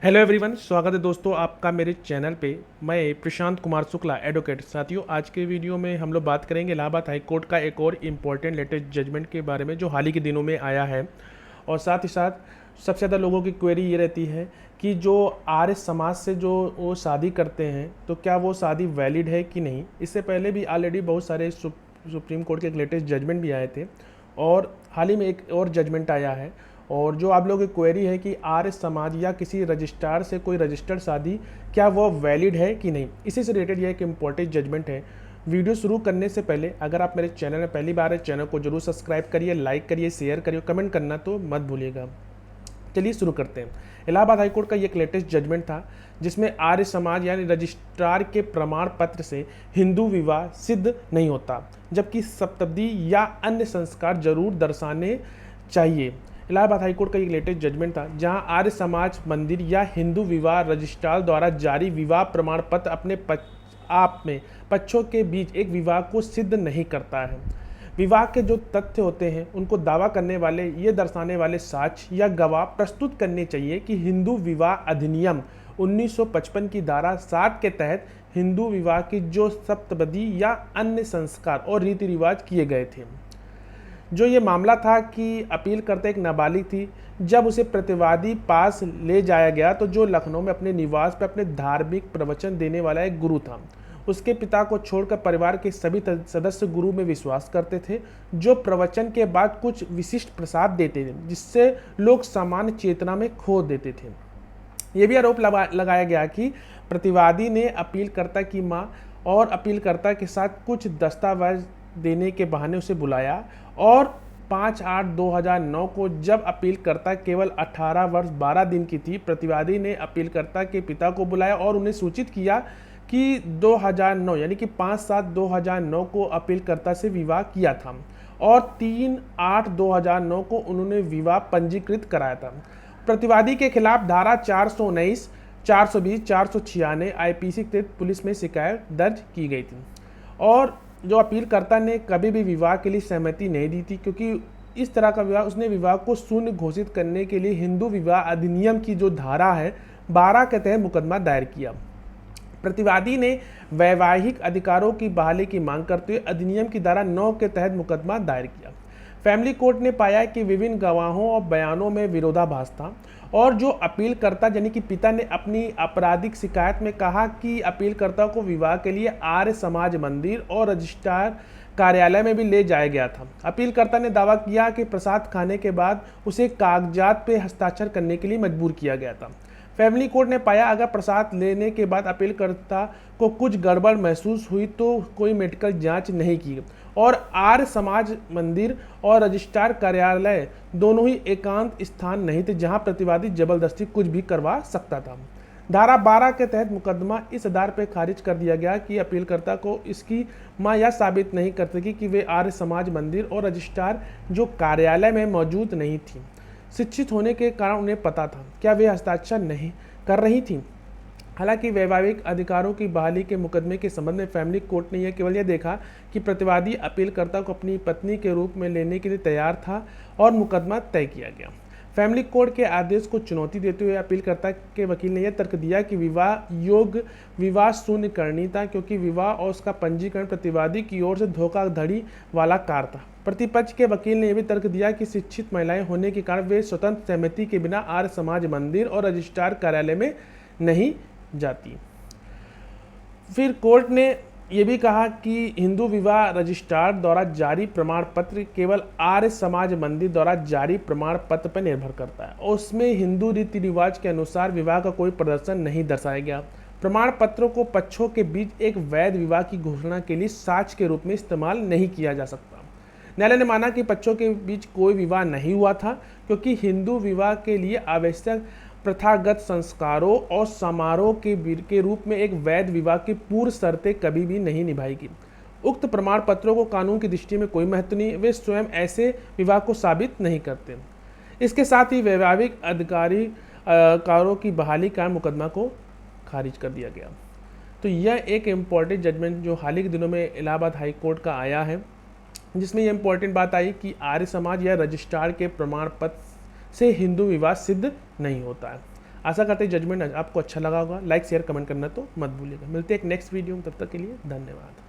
Hello everyone, स्वागत है दोस्तों आपका मेरे चैनल पे। मैं प्रशांत कुमार शुक्ला, एडवोकेट। साथियों, आज के वीडियो में हम लोग बात करेंगे इलाहाबाद हाई कोर्ट का एक और इम्पॉर्टेंट लेटेस्ट जजमेंट के बारे में जो हाल ही के दिनों में आया है। और साथ ही साथ सबसे ज़्यादा लोगों की क्वेरी ये रहती है कि जो आर्य समाज से जो वो शादी करते हैं तो क्या वो शादी वैलिड है कि नहीं। इससे पहले भी ऑलरेडी बहुत सारे सुप्रीम कोर्ट के एक लेटेस्ट जजमेंट भी आए थे और हाल ही में एक और जजमेंट आया है। और जो आप लोगों की क्वेरी है कि आर्य समाज या किसी रजिस्ट्रार से कोई रजिस्टर्ड शादी क्या वो वैलिड है कि नहीं, इसी से रिलेटेड ये एक इम्पोर्टेंट जजमेंट है। वीडियो शुरू करने से पहले अगर आप मेरे चैनल में पहली बार है, चैनल को जरूर सब्सक्राइब करिए, लाइक करिए, शेयर करिए, कमेंट करना तो मत भूलिएगा। चलिए शुरू करते हैं। इलाहाबाद हाईकोर्ट का ये एक लेटेस्ट जजमेंट था जिसमें आर्य समाज यानी रजिस्ट्रार के प्रमाण पत्र से हिंदू विवाह सिद्ध नहीं होता, जबकि सप्तपदी या अन्य संस्कार जरूर दर्शाने चाहिए। इलाहाबाद हाईकोर्ट का एक लेटेस्ट जजमेंट था जहां आर्य समाज मंदिर या हिंदू विवाह रजिस्ट्रार द्वारा जारी विवाह प्रमाण पत्र अपने आप में पक्षों के बीच एक विवाह को सिद्ध नहीं करता है। विवाह के जो तथ्य होते हैं उनको दावा करने वाले ये दर्शाने वाले साक्ष्य या गवाह प्रस्तुत करने चाहिए कि हिंदू विवाह अधिनियम 1955 की धारा 7 के तहत हिंदू विवाह की जो सप्तपदी या अन्य संस्कार और रीति रिवाज किए गए थे। जो ये मामला था कि अपील करते एक नाबालिग थी, जब उसे प्रतिवादी पास ले जाया गया तो जो लखनऊ में अपने निवास पर अपने धार्मिक प्रवचन देने वाला एक गुरु था। उसके पिता को छोड़कर परिवार के सभी सदस्य गुरु में विश्वास करते थे, जो प्रवचन के बाद कुछ विशिष्ट प्रसाद देते थे जिससे लोग सामान्य चेतना में खो देते थे। ये भी आरोप लगाया गया कि प्रतिवादी ने अपीलकर्ता की मां और अपीलकर्ता के साथ कुछ दस्तावेज देने के बहाने उसे बुलाया और 5/8/2009 को जब अपीलकर्ता केवल 18 वर्ष 12 दिन की थी, प्रतिवादी ने अपीलकर्ता के पिता को बुलाया और उन्हें सूचित किया कि 2009 यानी कि 5/7/2009 को अपीलकर्ता से विवाह किया था और 3/8/2009 को उन्होंने विवाह पंजीकृत कराया था। प्रतिवादी के खिलाफ धारा 419, 420, 496 आईपीसी के तहत पुलिस में शिकायत दर्ज की गई थी। और जो अपीलकर्ता ने कभी भी विवाह के लिए सहमति नहीं दी थी, क्योंकि इस तरह का विवाह उसने विवाह को शून्य घोषित करने के लिए हिंदू विवाह अधिनियम की जो धारा है 12 के तहत मुकदमा दायर किया। प्रतिवादी ने वैवाहिक अधिकारों की बहाली की मांग करते हुए अधिनियम की धारा 9 के तहत मुकदमा दायर किया। फैमिली कोर्ट ने पाया कि विभिन्न गवाहों और बयानों में विरोधाभास था और जो अपीलकर्ता यानी कि पिता ने अपनी आपराधिक शिकायत में कहा कि अपीलकर्ता को विवाह के लिए आर्य समाज मंदिर और रजिस्ट्रार कार्यालय में भी ले जाया गया था। अपीलकर्ता ने दावा किया कि प्रसाद खाने के बाद उसे कागजात पे हस्ताक्षर करने के लिए मजबूर किया गया था। फैमिली कोर्ट ने पाया अगर प्रसाद लेने के बाद अपीलकर्ता को कुछ गड़बड़ महसूस हुई तो कोई मेडिकल जांच नहीं की और आर्य समाज मंदिर और रजिस्ट्रार कार्यालय दोनों ही एकांत स्थान नहीं थे जहां प्रतिवादी जबरदस्ती कुछ भी करवा सकता था। धारा 12 के तहत मुकदमा इस आधार पर खारिज कर दिया गया कि अपीलकर्ता को इसकी मां यह साबित नहीं कर सकी कि वे आर्य समाज मंदिर और रजिस्ट्रार जो कार्यालय में मौजूद नहीं थी। शिक्षित होने के कारण उन्हें पता था क्या वे हस्ताक्षर नहीं कर रही थीं। हालांकि वैवाहिक अधिकारों की बहाली के मुकदमे के संबंध में फैमिली कोर्ट ने यह केवल यह देखा कि प्रतिवादी अपीलकर्ता को अपनी पत्नी के रूप में लेने के लिए तैयार था और मुकदमा तय किया गया। फैमिली कोर्ट के आदेश को चुनौती देते हुए अपीलकर्ता के वकील ने यह तर्क दिया कि विवाह योग्य विवाह शून्य करनी था, क्योंकि विवाह और उसका पंजीकरण प्रतिवादी की ओर से धोखाधड़ी वाला कार्य था। प्रतिपक्ष के वकील ने यह भी तर्क दिया कि शिक्षित महिलाएं होने के कारण वे स्वतंत्र सहमति के बिना आर्य समाज मंदिर और रजिस्ट्रार कार्यालय में नहीं जाती। फिर कोर्ट ने यह भी कहा कि हिंदू विवाह रजिस्ट्रार द्वारा जारी प्रमाण पत्र केवल आर्य समाज मंदिर द्वारा जारी प्रमाण पत्र पर निर्भर करता है और उसमें हिंदू रीति रिवाज के अनुसार विवाह का कोई प्रदर्शन नहीं दर्शाया गया। प्रमाण पत्रों को पक्षों के बीच एक वैध विवाह की घोषणा के लिए साक्ष्य के रूप में इस्तेमाल नहीं किया जा सकता। न्यायालय ने माना कि पक्षों के बीच कोई विवाह नहीं हुआ था, क्योंकि हिंदू विवाह के लिए आवश्यक प्रथागत संस्कारों और समारोह के रूप में एक वैध विवाह की पूर्व शर्तें कभी भी नहीं निभाएगी। उक्त प्रमाण पत्रों को कानून की दृष्टि में कोई महत्व नहीं, वे स्वयं ऐसे विवाह को साबित नहीं करते। इसके साथ ही वैवाहिक अधिकारों की बहाली का मुकदमा को खारिज कर दिया गया। तो यह एक इम्पॉर्टेंट जजमेंट जो हाल ही के दिनों में इलाहाबाद हाई कोर्ट का आया है, जिसमें यह इम्पॉर्टेंट बात आई कि आर्य समाज या रजिस्ट्रार के प्रमाण पत्र से हिंदू विवाह सिद्ध नहीं होता है। आशा करते हैं जजमेंट आपको अच्छा लगा होगा। लाइक शेयर कमेंट करना तो मत भूलिएगा। मिलते हैं एक नेक्स्ट वीडियो में, तब तक के लिए धन्यवाद।